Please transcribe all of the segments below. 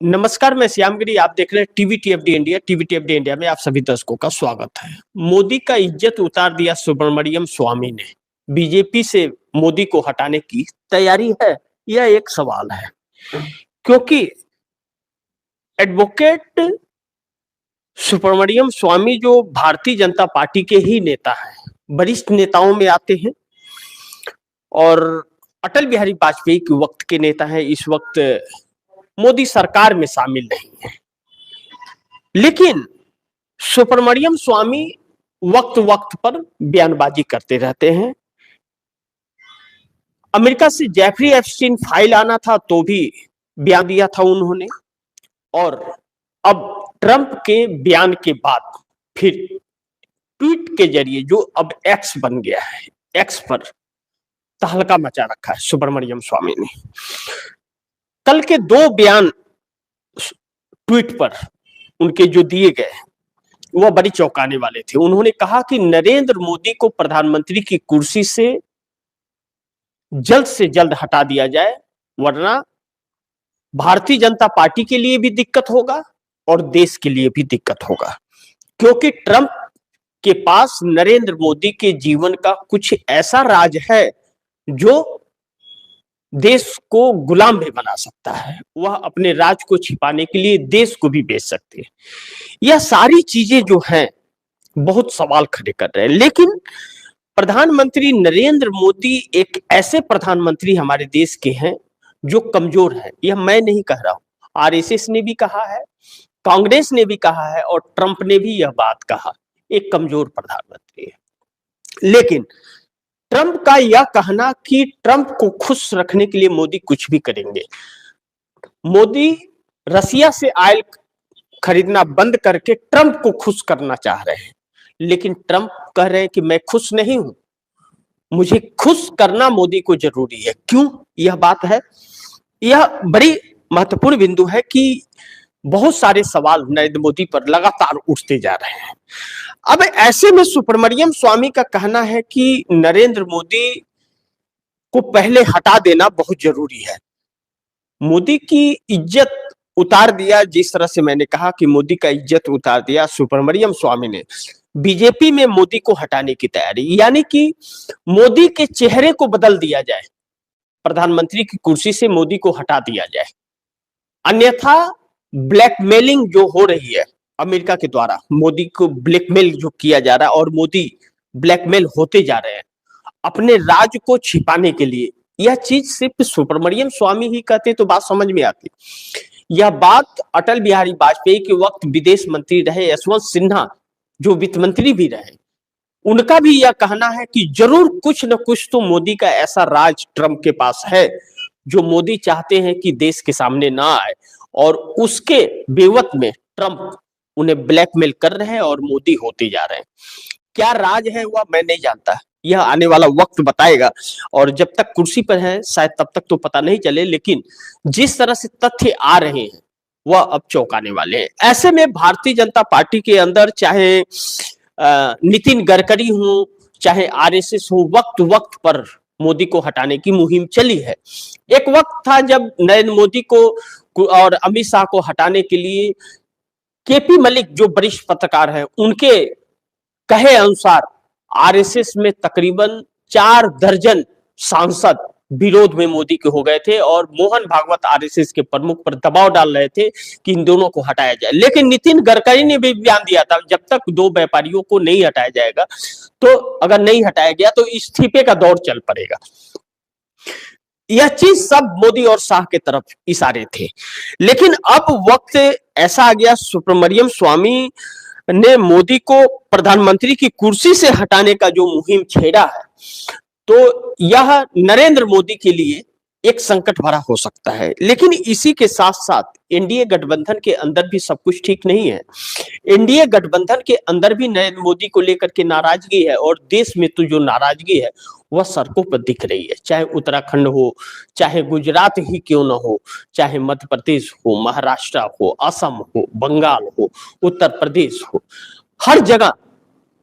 नमस्कार, मैं श्यामगिरी। आप देख रहे हैं टीवीटीएफडी इंडिया। टीवीटीएफडी इंडिया में आप सभी दर्शकों का स्वागत है। मोदी का इज्जत उतार दिया सुब्रमण्यम स्वामी ने। बीजेपी से मोदी को हटाने की तैयारी है, यह एक सवाल है, क्योंकि एडवोकेट सुब्रमण्यम स्वामी जो भारतीय जनता पार्टी के ही नेता हैं, वरिष्ठ नेताओं में आते हैं और अटल बिहारी वाजपेयी के वक्त के नेता हैं। इस वक्त मोदी सरकार में शामिल नहीं है, लेकिन सुब्रमण्यम स्वामी वक्त वक्त पर बयानबाजी करते रहते हैं। अमेरिका से जेफरी एप्स्टीन फाइल आना था तो भी बयान दिया था उन्होंने, और अब ट्रंप के बयान के बाद फिर ट्वीट के जरिए, जो अब एक्स बन गया है, एक्स पर तहलका मचा रखा है सुब्रमण्यम स्वामी ने। कल के दो बयान ट्वीट पर उनके जो दिए गए वह बड़ी चौंकाने वाले थे। उन्होंने कहा कि नरेंद्र मोदी को प्रधानमंत्री की कुर्सी से जल्द हटा दिया जाए, वरना भारतीय जनता पार्टी के लिए भी दिक्कत होगा और देश के लिए भी दिक्कत होगा, क्योंकि ट्रंप के पास नरेंद्र मोदी के जीवन का कुछ ऐसा राज है जो देश को गुलाम भी बना सकता है। वह अपने राज को छिपाने के लिए देश को भी बेच सकते हैं। यह सारी चीजें जो हैं बहुत सवाल खड़े कर रहे हैं। लेकिन प्रधानमंत्री नरेंद्र मोदी एक ऐसे प्रधानमंत्री हमारे देश के हैं जो कमजोर है। यह मैं नहीं कह रहा हूं, आरएसएस ने भी कहा है, कांग्रेस ने भी कहा है और ट्रंप ने भी यह बात कहा, एक कमजोर प्रधानमंत्री है। लेकिन ट्रंप का यह कहना कि ट्रंप को खुश रखने के लिए मोदी कुछ भी करेंगे। मोदी रसिया से ऑयल खरीदना बंद करके ट्रंप को खुश करना चाह रहे हैं, लेकिन ट्रंप कह रहे हैं कि मैं खुश नहीं हूं, मुझे खुश करना मोदी को जरूरी है। क्यों यह बात है? यह बड़ी महत्वपूर्ण बिंदु है कि बहुत सारे सवाल नरेंद्र मोदी पर लगातार उठते जा रहे हैं। अब ऐसे में सुब्रमण्यम स्वामी का कहना है कि नरेंद्र मोदी को पहले हटा देना बहुत जरूरी है। मोदी की इज्जत उतार दिया, जिस तरह से मैंने कहा कि मोदी का इज्जत उतार दिया सुब्रमण्यम स्वामी ने। बीजेपी में मोदी को हटाने की तैयारी, यानी कि मोदी के चेहरे को बदल दिया जाए, प्रधानमंत्री की कुर्सी से मोदी को हटा दिया जाए, अन्यथा ब्लैकमेलिंग जो हो रही है अमेरिका के द्वारा, मोदी को ब्लैकमेल जो किया जा रहा है और मोदी ब्लैकमेल होते जा रहे हैं अपने राज को छिपाने के लिए। यह चीज सिर्फ सुब्रमण्यम स्वामी ही कहते तो बात समझ में आती। यह बात अटल बिहारी वाजपेयी के वक्त विदेश मंत्री रहे यशवंत सिन्हा, जो वित्त मंत्री भी रहे, उनका भी यह कहना है कि जरूर कुछ न कुछ तो मोदी का ऐसा राज ट्रंप के पास है जो मोदी चाहते हैं कि देश के सामने ना आए, और उसके बेवत में ट्रंप उन्हें ब्लैकमेल कर रहे हैं और मोदी होते जा रहे हैं। क्या राज है वह मैं नहीं जानता, यह आने वाला वक्त बताएगा, और जब तक कुर्सी पर है शायद तब तक तो पता नहीं चले। लेकिन जिस तरह से तथ्य आ रहे हैं वह अब चौंकाने वाले हैं। ऐसे में भारतीय जनता पार्टी के अंदर चाहे नितिन गडकरी हो, चाहे आरएसएस हो, वक्त वक्त पर मोदी को हटाने की मुहिम चली है। एक वक्त था जब नरेंद्र मोदी को और अमित शाह को हटाने के लिए केपी मलिक, जो वरिष्ठ पत्रकार हैं, उनके कहे अनुसार आरएसएस में तकरीबन 4 दर्जन सांसद विरोध में मोदी के हो गए थे और मोहन भागवत आरएसएस के प्रमुख पर दबाव डाल रहे थे कि इन दोनों को हटाया जाए। लेकिन नितिन गडकरी ने भी बयान दिया था, जब तक 2 व्यापारियों को नहीं हटाया जाएगा, तो अगर नहीं हटाया गया तो इस्तीफे का दौर चल पड़ेगा। यह चीज सब मोदी और शाह के तरफ इशारे थे। लेकिन अब वक्त ऐसा आ गया, सुब्रमण्यम स्वामी ने मोदी को प्रधानमंत्री की कुर्सी से हटाने का जो मुहिम छेड़ा है, तो यह नरेंद्र मोदी के लिए एक संकट भरा हो सकता है। लेकिन इसी के साथ साथ एनडीए गठबंधन के अंदर भी सब कुछ ठीक नहीं है। एनडीए गठबंधन के अंदर भी नरेंद्र मोदी को लेकर के नाराजगी है, और देश में तो जो नाराजगी है वह सड़कों पर दिख रही है। चाहे उत्तराखंड हो, चाहे गुजरात ही क्यों ना हो, चाहे मध्य प्रदेश हो, महाराष्ट्र हो, असम हो, बंगाल हो, उत्तर प्रदेश हो, हर जगह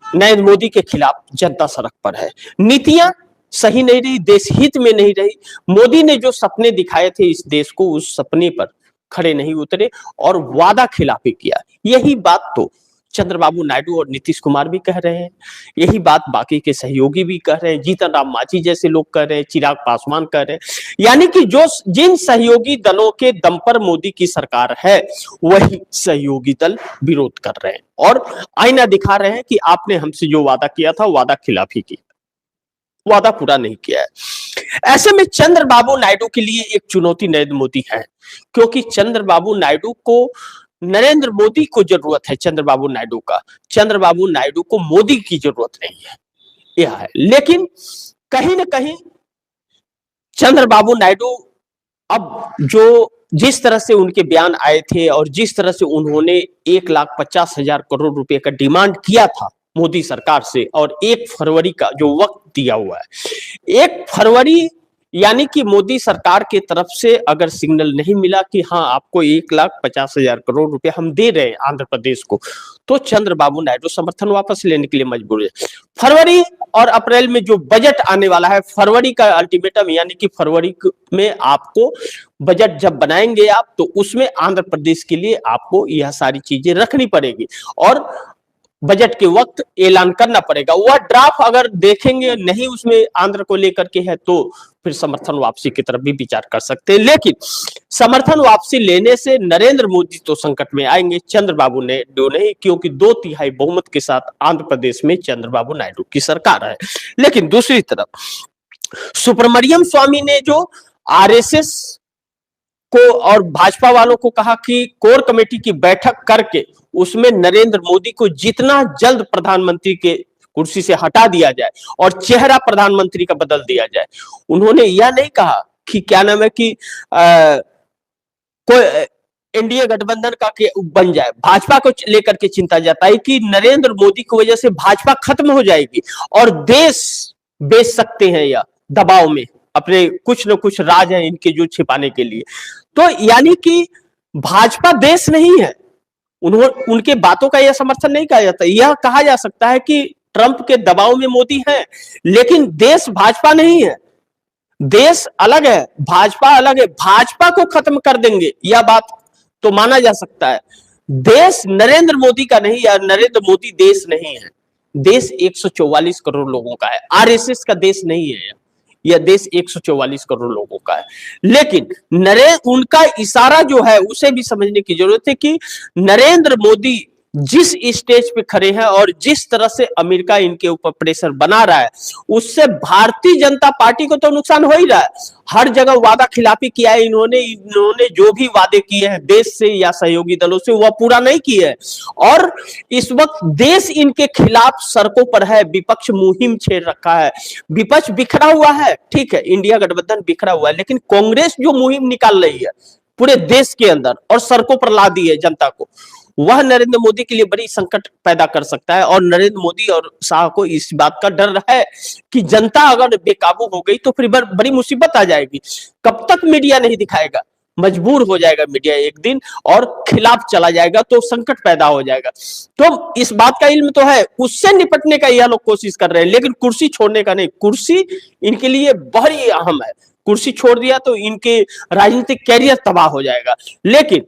नरेंद्र मोदी के खिलाफ जनता सड़क पर है। नीतियां सही नहीं रही, देश हित में नहीं रही। मोदी ने जो सपने दिखाए थे इस देश को, उस सपने पर खड़े नहीं उतरे और वादा खिलाफी किया। यही बात तो चंद्रबाबू नायडू और नीतीश कुमार भी कह रहे हैं, यही बात बाकी के सहयोगी भी कह रहे हैं, जीतन राम मांझी जैसे लोग कह रहे हैं, चिराग पासवान कह रहे हैं। यानी कि जो जिन सहयोगी दलों के दम पर मोदी की सरकार है, वही सहयोगी दल विरोध कर रहे हैं और आईना दिखा रहे हैं कि आपने हमसे जो वादा किया था, वादा खिलाफी की, वादा पूरा नहीं किया है। ऐसे में चंद्रबाबू नायडू के लिए एक चुनौती नरेंद्र मोदी है, क्योंकि चंद्रबाबू नायडू को नरेंद्र मोदी को जरूरत है, चंद्रबाबू नायडू का, चंद्रबाबू नायडू को मोदी की जरूरत नहीं है, यह है। लेकिन कहीं ना कहीं चंद्रबाबू नायडू अब जो जिस तरह से उनके बयान आए थे और जिस तरह से उन्होंने 1,50,000 करोड़ रुपए का डिमांड किया था मोदी सरकार से, और 1 फरवरी का जो वक्त दिया हुआ है, 1 फरवरी यानी कि मोदी सरकार की तरफ से अगर सिग्नल नहीं मिला कि हाँ आपको 1,50,000 करोड़ रुपए हम दे रहे हैं आंध्र प्रदेश को, तो चंद्रबाबू नायडू समर्थन वापस लेने के लिए मजबूर है। फरवरी और अप्रैल में जो बजट आने वाला है, फरवरी का अल्टीमेटम, यानी कि फरवरी में आपको बजट जब बनाएंगे आप, तो उसमें आंध्र प्रदेश के लिए आपको यह सारी चीजें रखनी पड़ेगी और बजट के वक्त ऐलान करना पड़ेगा। वह ड्राफ्ट अगर देखेंगे नहीं उसमें आंध्र को लेकर के है, तो फिर समर्थन वापसी की तरफ भी विचार कर सकते हैं। लेकिन समर्थन वापसी लेने से नरेंद्र मोदी तो संकट में आएंगे, चंद्रबाबू नायडू नहीं, क्योंकि 2/3 बहुमत के साथ आंध्र प्रदेश में चंद्रबाबू नायडू की सरकार है। लेकिन दूसरी तरफ सुब्रमण्यम स्वामी ने जो आरएसएस को और भाजपा वालों को कहा कि कोर कमेटी की बैठक करके उसमें नरेंद्र मोदी को जितना जल्द प्रधानमंत्री के कुर्सी से हटा दिया जाए और चेहरा प्रधानमंत्री का बदल दिया जाए। उन्होंने यह नहीं कहा कि क्या नाम है कि कोई एनडीए गठबंधन का बन जाए। भाजपा को लेकर के चिंता जताई कि नरेंद्र मोदी की वजह से भाजपा खत्म हो जाएगी और देश बेच सकते हैं या दबाव में अपने कुछ न कुछ राज है इनके जो छिपाने के लिए। तो यानी कि भाजपा देश नहीं है, उनके बातों का यह समर्थन नहीं कहा जाता। यह कहा जा सकता है कि ट्रंप के दबाव में मोदी है, लेकिन देश भाजपा नहीं है, देश अलग है, भाजपा अलग है। भाजपा को खत्म कर देंगे, यह बात तो माना जा सकता है। देश नरेंद्र मोदी का नहीं, या नरेंद्र मोदी देश नहीं है। देश 144 करोड़ लोगों का है, आरएसएस का देश नहीं है। यह देश 144 करोड़ लोगों का है। लेकिन उनका इशारा जो है उसे भी समझने की जरूरत है कि नरेंद्र मोदी जिस स्टेज पे खड़े हैं और जिस तरह से अमेरिका इनके ऊपर प्रेशर बना रहा है, उससे भारतीय जनता पार्टी को तो नुकसान हो ही रहा है। हर जगह वादा खिलाफी किया है इन्होंने जो भी वादे किए हैं देश से या सहयोगी दलों से, वह पूरा नहीं किए हैं। और इस वक्त देश इनके खिलाफ सड़कों पर है, विपक्ष मुहिम छेड़ रखा है, विपक्ष बिखरा हुआ है। ठीक है, इंडिया गठबंधन बिखरा हुआ है, लेकिन कांग्रेस जो मुहिम निकाल रही है पूरे देश के अंदर और सड़कों पर ला दी है जनता को, वह नरेंद्र मोदी के लिए बड़ी संकट पैदा कर सकता है। और नरेंद्र मोदी और शाह को इस बात का डर है कि जनता अगर बेकाबू हो गई तो फिर बड़ी मुसीबत आ जाएगी। कब तक मीडिया नहीं दिखाएगा, मजबूर हो जाएगा मीडिया एक दिन और खिलाफ चला जाएगा, तो संकट पैदा हो जाएगा। तो इस बात का इल्म तो है, उससे निपटने का यह लोग कोशिश कर रहे हैं, लेकिन कुर्सी छोड़ने का नहीं। कुर्सी इनके लिए बहुत ही अहम है, कुर्सी छोड़ दिया तो इनके राजनीतिक कैरियर तबाह हो जाएगा। लेकिन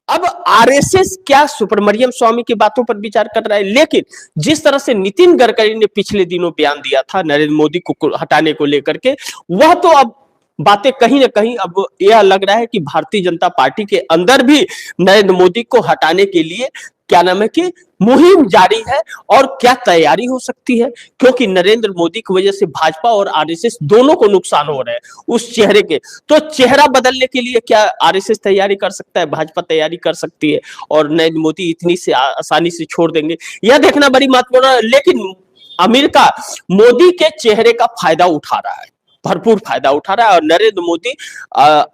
अब आरएसएस क्या सुब्रमण्यम स्वामी की बातों पर विचार कर रहा है? लेकिन जिस तरह से नितिन गडकरी ने पिछले दिनों बयान दिया था नरेंद्र मोदी को हटाने को लेकर के, वह तो अब बातें कहीं ना कहीं अब यह लग रहा है कि भारतीय जनता पार्टी के अंदर भी नरेंद्र मोदी को हटाने के लिए क्या नाम है कि मुहिम जारी है। और क्या तैयारी हो सकती है, क्योंकि नरेंद्र मोदी की वजह से भाजपा और आरएसएस दोनों को नुकसान हो रहे हैं उस चेहरे के। तो चेहरा बदलने के लिए क्या आरएसएस तैयारी कर सकता है, भाजपा तैयारी कर सकती है, और नरेंद्र मोदी इतनी से आसानी से छोड़ देंगे, यह देखना बड़ी महत्वपूर्ण है। लेकिन अमेरिका मोदी के चेहरे का फायदा उठा रहा है, भरपूर फायदा उठा रहा है। और नरेंद्र मोदी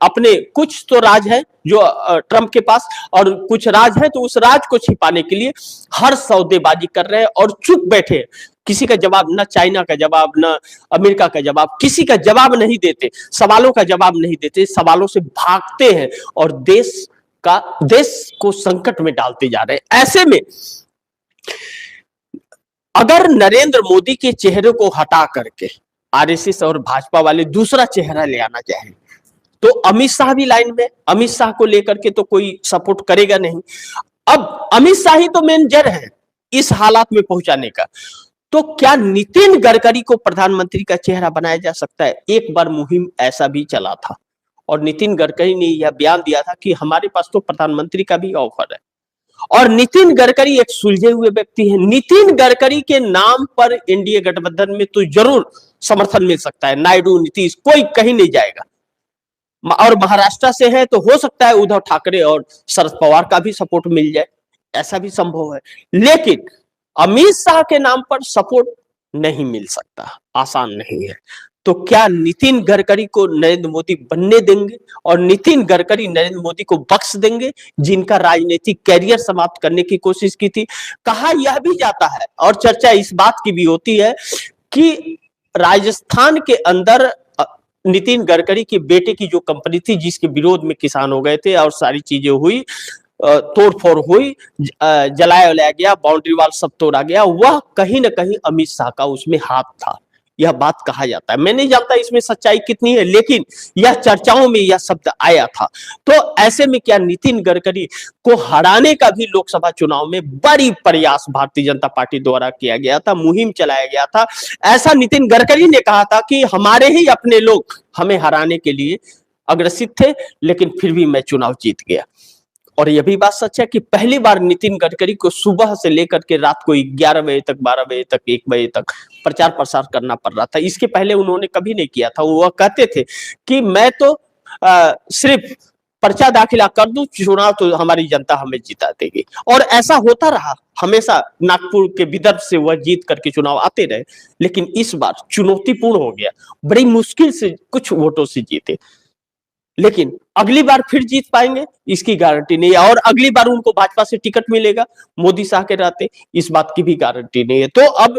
अपने कुछ तो राज है जो ट्रंप के पास, और कुछ राज है तो उस राज को छिपाने के लिए हर सौदेबाजी कर रहे हैं और चुप बैठे। किसी का जवाब, ना चाइना का जवाब, ना अमेरिका का जवाब, किसी का जवाब नहीं देते, सवालों का जवाब नहीं देते, सवालों से भागते हैं और देश को संकट में डालते जा रहे हैं। ऐसे में अगर नरेंद्र मोदी के चेहरे को हटा करके आरएसएस और भाजपा वाले दूसरा चेहरा ले आना चाहें, तो अमित शाह भी लाइन में, अमित शाह को लेकर के तो कोई सपोर्ट करेगा नहीं। अब अमित शाह ही तो मेन जड़ है इस हालात में पहुंचाने का। तो क्या नितिन गडकरी को प्रधानमंत्री का चेहरा बनाया जा सकता है? एक बार मुहिम ऐसा भी चला था और नितिन गडकरी ने यह बयान दिया था कि हमारे पास तो प्रधानमंत्री का भी ऑफर है। और नितिन गडकरी एक सुलझे हुए व्यक्ति है। नितिन गडकरी के नाम पर एनडीए गठबंधन में तो जरूर समर्थन मिल सकता है। नायडू, नीतीश, कोई कहीं नहीं जाएगा। और महाराष्ट्र से है तो हो सकता है उद्धव ठाकरे और शरद पवार का भी सपोर्ट मिल जाए, ऐसा भी संभव है। लेकिन अमित शाह के नाम पर सपोर्ट नहीं मिल सकता, आसान नहीं है। तो क्या नितिन गडकरी को नरेंद्र मोदी बनने देंगे और नितिन गडकरी नरेंद्र मोदी को बख्श देंगे, जिनका राजनीतिक कैरियर समाप्त करने की कोशिश की थी? कहा यह भी जाता है और चर्चा इस बात की भी होती है कि राजस्थान के अंदर नितिन गडकरी के बेटे की जो कंपनी थी, जिसके विरोध में किसान हो गए थे और सारी चीजें हुई, तोड़फोड़ हुई, जलाया वलाया गया, बाउंड्री वाल सब तोड़ा गया, वह कहीं ना कहीं अमित शाह का उसमें हाथ था, यह बात कहा जाता है। मैं नहीं जानता इसमें सच्चाई कितनी है, लेकिन यह चर्चाओं में यह शब्द आया था। तो ऐसे में क्या नितिन गडकरी को हराने का भी लोकसभा चुनाव में बड़ी प्रयास भारतीय जनता पार्टी द्वारा किया गया था, मुहिम चलाया गया था। ऐसा नितिन गडकरी ने कहा था कि हमारे ही अपने लोग हमें हराने के लिए अग्रसित थे, लेकिन फिर भी मैं चुनाव जीत गया। और यह भी बात सच है कि पहली बार नितिन गडकरी को सुबह से लेकर के रात को 11 बजे तक, 12 बजे तक, 1 बजे तक प्रचार प्रसार करना पड़ रहा था। इसके पहले उन्होंने कभी नहीं किया था। वह कहते थे कि मैं तो सिर्फ पर्चा दाखिला कर दूं, चुनाव तो हमारी जनता हमें जिता देगी। और ऐसा होता रहा हमेशा। नागपुर के विदर्भ से वह जीत करके चुनाव आते रहे, लेकिन इस बार चुनौतीपूर्ण हो गया, बड़ी मुश्किल से कुछ वोटों से जीते। लेकिन अगली बार फिर जीत पाएंगे इसकी गारंटी नहीं है, और अगली बार उनको भाजपा से टिकट मिलेगा मोदी शाह के रहते, इस बात की भी गारंटी नहीं है। तो अब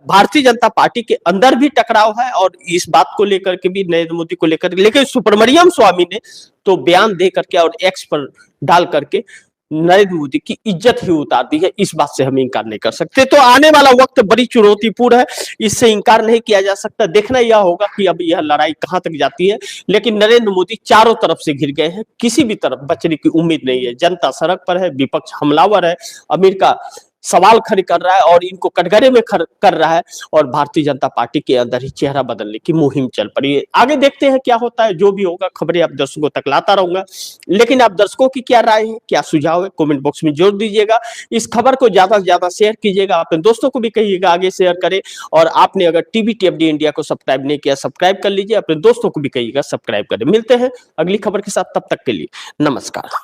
भारतीय जनता पार्टी के अंदर भी टकराव है और इस बात को लेकर के भी, नरेंद्र मोदी को लेकर, लेकिन सुब्रमण्यम स्वामी ने तो बयान दे करके और एक्स पर डाल करके नरेंद्र मोदी की इज्जत ही उतार दी है। इस बात से हम इनकार नहीं कर सकते। तो आने वाला वक्त बड़ी चुनौतीपूर्ण है, इससे इनकार नहीं किया जा सकता। देखना यह होगा कि अब यह लड़ाई कहां तक जाती है। लेकिन नरेंद्र मोदी चारों तरफ से घिर गए हैं, किसी भी तरफ बचने की उम्मीद नहीं है। जनता सड़क पर है, विपक्ष हमलावर है, अमेरिका सवाल खड़े कर रहा है और इनको कटघरे में कर रहा है, और भारतीय जनता पार्टी के अंदर ही चेहरा बदलने की मुहिम चल पड़ी है। आगे देखते हैं क्या होता है, जो भी होगा खबरें आप दर्शकों तक लाता रहूंगा। लेकिन आप दर्शकों की क्या राय है, क्या सुझाव है, कमेंट बॉक्स में जोड़ दीजिएगा। इस खबर को ज्यादा से ज्यादा शेयर कीजिएगा, अपने दोस्तों को भी कहिएगा आगे शेयर करें। और आपने अगर टीवी TFD इंडिया को सब्सक्राइब नहीं किया, सब्सक्राइब कर लीजिए, अपने दोस्तों को भी कहिएगा सब्सक्राइब करें। मिलते हैं अगली खबर के साथ, तब तक के लिए नमस्कार।